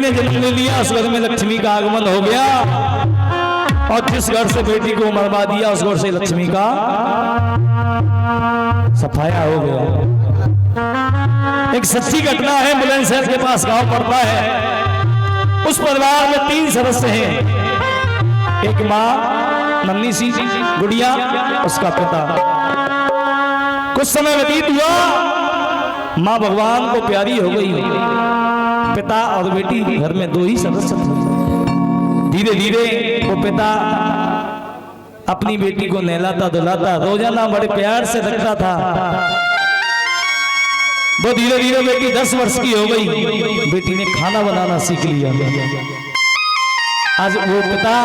ने जन्म ले लिया उस घर में लक्ष्मी का आगमन हो गया, और जिस घर से बेटी को मरवा दिया उस घर से लक्ष्मी का सफाया हो गया। एक सच्ची घटना है, बुलंदशहर के पास गांव पड़ता है। उस परिवार में 3 सदस्य हैं, एक माँ नन्ही सी गुड़िया, उसका पिता। कुछ समय व्यतीत हुआ, माँ भगवान को प्यारी हो गई, पिता और बेटी घर में 2 ही सदस्य थे। धीरे धीरे वो पिता अपनी बेटी को नहलाता धुलाता रोजाना बड़े प्यार से रखता था। वो धीरे धीरे बेटी 10 वर्ष की हो गई, बेटी ने खाना बनाना सीख लिया। आज वो पिता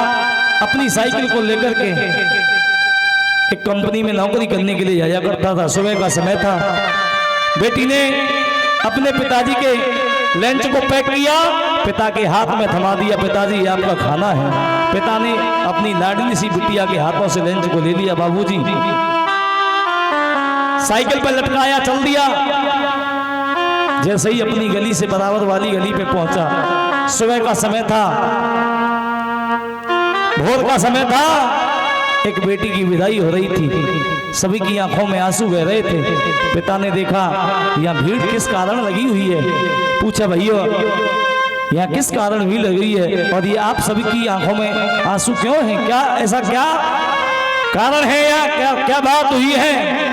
अपनी साइकिल को लेकर के एक कंपनी में नौकरी करने के लिए जाया करता था। सुबह का समय था, बेटी ने अपने पिताजी के लंच को पैक किया, पिता के हाथ में थमा दिया, पिताजी आपका खाना है। पिता ने अपनी लाडली सी बिटिया के हाथों से लंच को ले लिया, बाबूजी। साइकिल पर लटकाया, चल दिया। जैसे ही अपनी गली से बराबर वाली गली पे पहुंचा, सुबह का समय था, भोर का समय था, एक बेटी की विदाई हो रही थी। सभी की आंखों में आंसू बह रहे थे। पिता ने देखा यहाँ भीड़ किस कारण लगी हुई है, पूछा भैया यहाँ किस कारण भीड़ लगी है, और ये आप सभी की आंखों में आंसू क्यों हैं, क्या ऐसा क्या कारण है या क्या बात हुई है।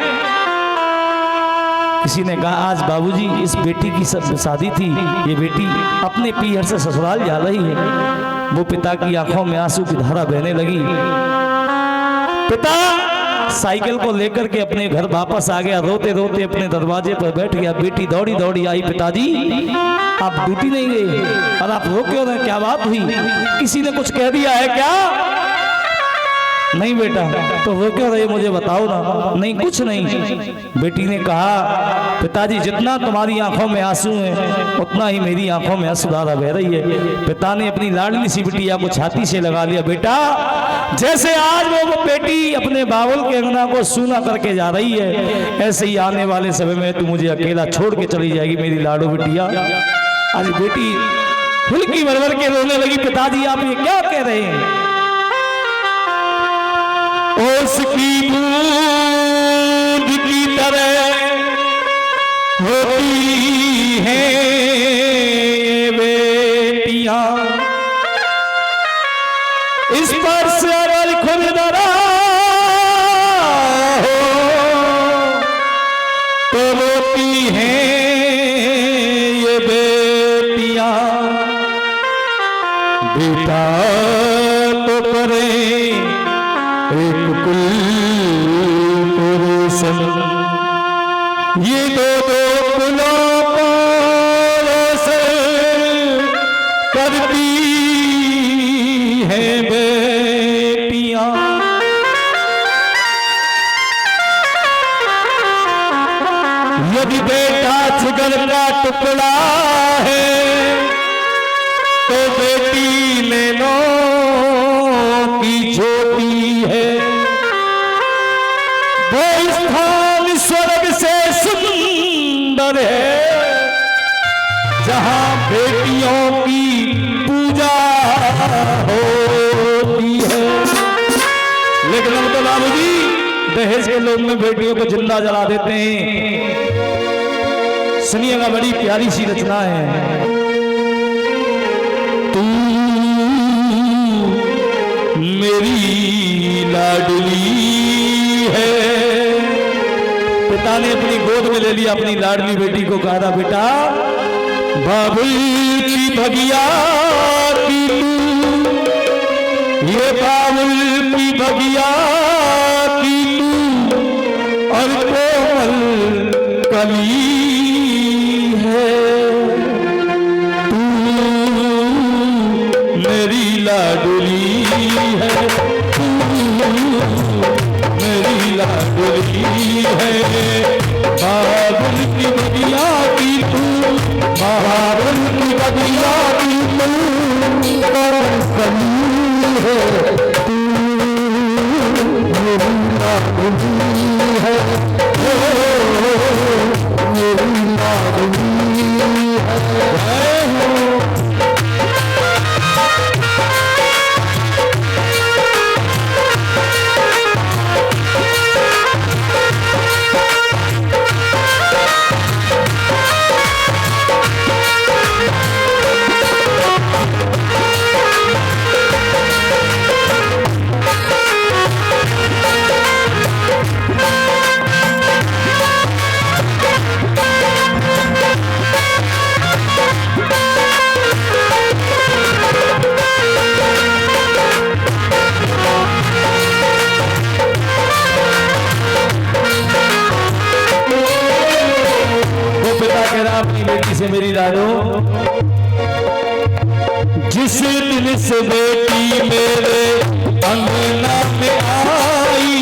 किसी ने कहा आज बाबूजी इस बेटी की शादी थी, ये बेटी अपने पीहर से ससुराल जा रही है। वो पिता की आंखों में आंसू की धारा बहने लगी। पिता साइकिल को लेकर के अपने घर वापस आ गया, रोते रोते अपने दरवाजे पर बैठ गया। बेटी दौड़ी दौड़ी आई, पिताजी आप ड्यूटी नहीं गए और आप रो क्यों रहे, क्या बात हुई, किसी ने कुछ कह दिया है क्या। नहीं बेटा, तो रो क्यों रहे मुझे बताओ ना। नहीं कुछ नहीं। बेटी ने कहा पिताजी जितना तुम्हारी आंखों में आंसू हैं उतना ही मेरी आंखों में आंसुधारा बह रही है। पिता ने अपनी लाडली सी बिटिया को छाती से लगा लिया, बेटा जैसे आज वो बेटी अपने बाबुल के अंगना को सूना करके जा रही है, ऐसे ही आने वाले समय में तू मुझे अकेला छोड़ के चली जाएगी मेरी लाडो बिटिया। आज बेटी फुलकी भर के रोने लगी, पिताजी आप ये क्या कह रहे हैं। उसकी बूंद की तरह होती है बेटियां, इस पर से अगर खुलदरा हो तो रोती हैं ये बेटियां। बेटा तो करे एक कुल पुरुषन, ये दो कुलों से करती है बेटियां। यदि बेटा जिगर का टुकड़ा है तो बेटी नैनों की ज्योति है। वो स्थान स्वर्ग से सुंदर है जहां बेटियों की पूजा होती है। लेकिन अब तो बाबूजी दहेज के लोग में बेटियों को जिंदा जला देते हैं। सुनिएगा, बड़ी प्यारी सी रचना है। तू मेरी लाडली है। पिता ने अपनी गोद में ले लिया अपनी लाडली बेटी को, कहा बेटा बाबुल की भगिया की तू, ये बाबुल की भगिया की तू और कोमल कली है। तू मेरी लाडली है, तू मेरी लाडली है। बाबुल की भगिया की तू, बाबुल की भगिया की तू कली है। तू मेरी लाडली है, मेरी लाडली है। जिस दिन से बेटी मेरे अंगना में आई,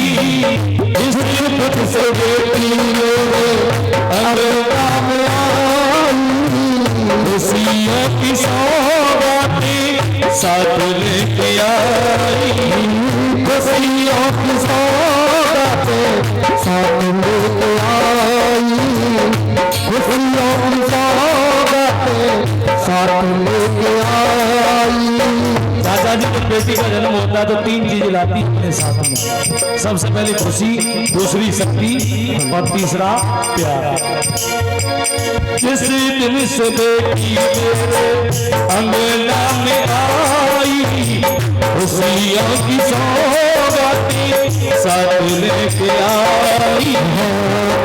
जिस दिन से बेटी मेरे अंगना में आई, खुशियों की सौगातें साथ लेके आई, खुशियों की सौगातें साथ लेके आई, खुशियों की सौगातें साथ लेके आई। चाचा जी की बेटी का जन्म होता है तो 3 चीज लाती है अपने साथ में। सबसे पहले खुशी, दूसरी शक्ति और तीसरा प्यार। जिस दिन से बेटी मेरे अंगना में आई, खुशियों की सौगातें साथ लेके आई,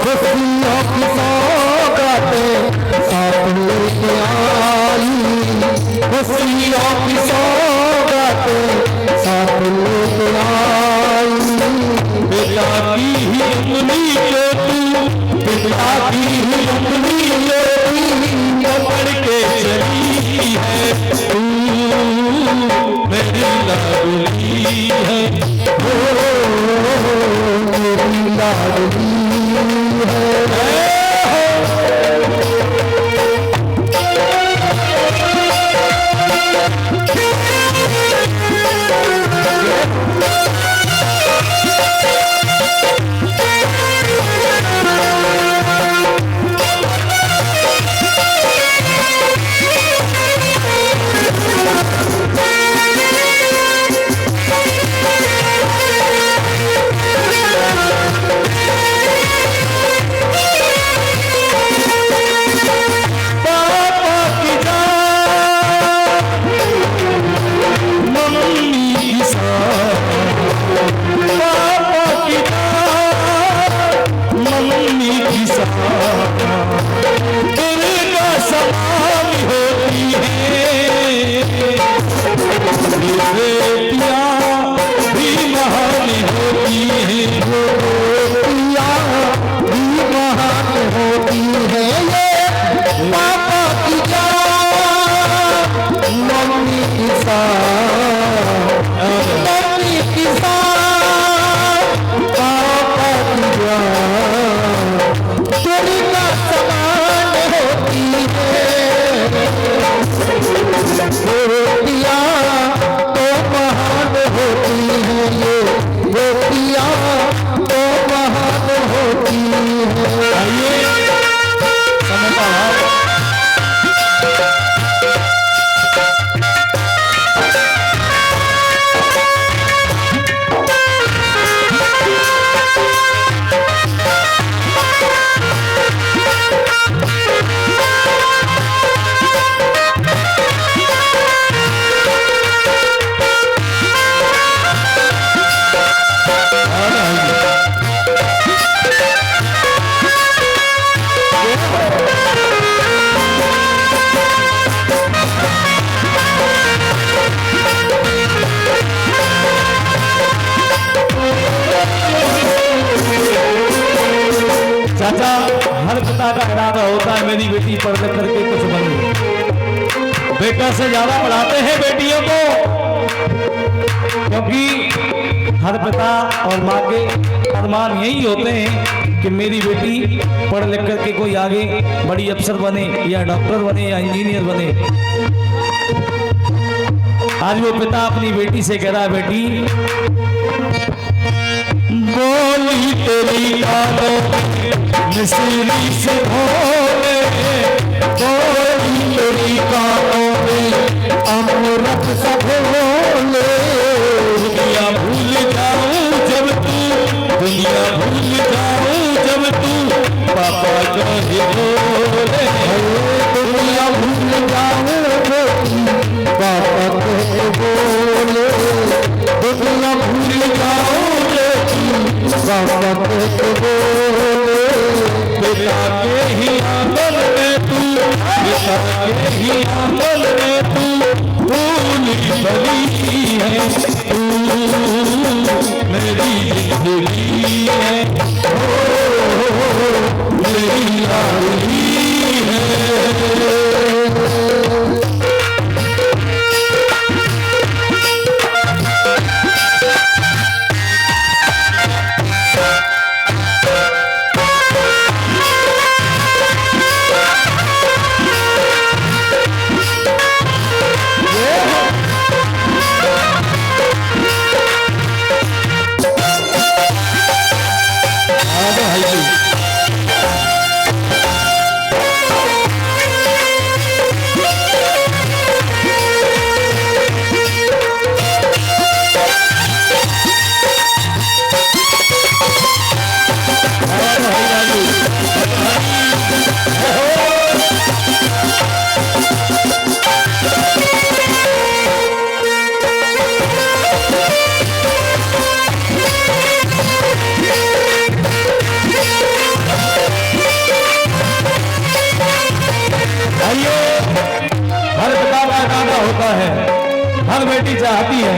खुशियों की सौगातें साथ लेके आई, खुशियों की सौगातें साथ लेके आई। पिता की ही उंगली के तू, पिता की ही उंगली के तू पकड़ के चली है, तू मेरी लाडली है, मेरी लाडली है। चाचा, हर पिता का इरादा होता है मेरी बेटी पढ़ लिख करके कुछ बने। बेटा से ज्यादा पढ़ाते हैं बेटियों को, क्योंकि हर पिता और माँ के अरमान यही होते हैं कि मेरी बेटी पढ़ लिख करके कोई आगे बड़ी अफसर बने या डॉक्टर बने या इंजीनियर बने। आज वो पिता अपनी बेटी से कह रहा है, बेटी बोली तेरी गालों मिसरी से भोले, बोली तेरी गालों में अमृत सा घोले। दुनिया भूल जाऊं जब तू, दुनिया भूल जाऊं जब तू पापा कहे बोले, दुनिया भूल जाऊं पापा कहे बोले, दुनिया भूल जाऊं पापा कहे बोले। पिता के ही आंगन में तू, पिता के ही आंगन में तू फूल बनी है, तू मेरी जिंदगी है, मेरी लाडली है। बेटी चाहती है